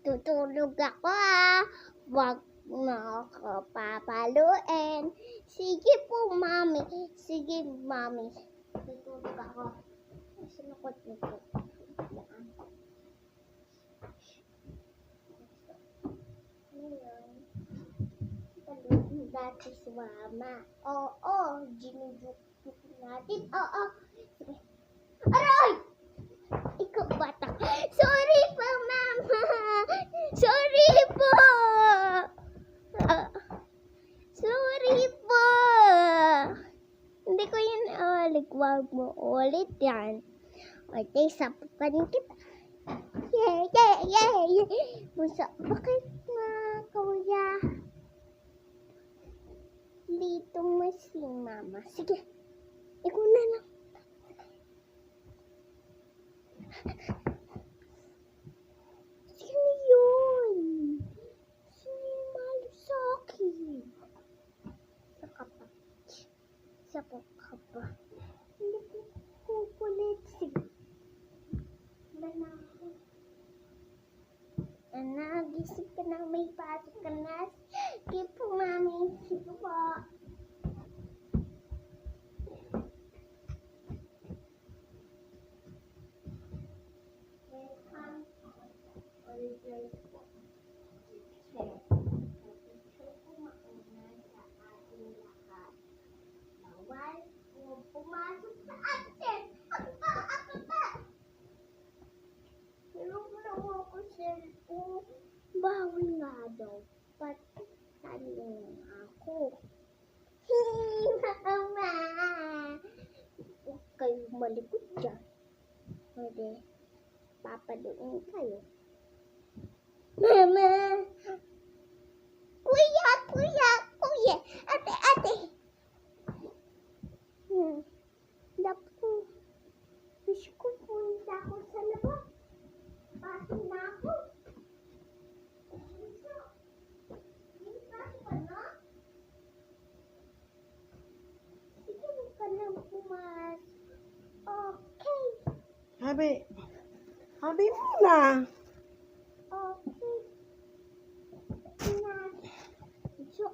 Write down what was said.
Tutulog ako ah. Huwag mo ako papaluin. Sige po, mami. Sige, mami. Tutulog ako. Sinukot nito. Yan. Ngayon, palugin dati si mama. Oo, ginuduk natin. Oo. Sige. Aray! Ikaw bata. Sorry po, mama. Sorry po. Sorry po. Hindi ko yun ulit. Huwag mo ulit yan. Okay, sapukan kita. Yay. Busa, bakit nga, kuya? Dito mo si mama. Sige, ikaw na lang. Sino yun? Sino yung malo sa akin? Saka pa. Hindi ko kukulit. Sige. Gising ka na, may pasok ka na. Sige po, mami. Sige po. Pumasok sa atin! Nilong ako cellphone. Bawal nga daw. Pati talong ako. Mama! Huwag kayong malikot dyan. Pwede papaluin kayo. Mama! Kuya! Ate! Naku. Wish ko punta ako sa labas. Pasok na ako. Pasok ka na? Sige, huwag ka na pumasok. Okay. Habi muna. Okay. So,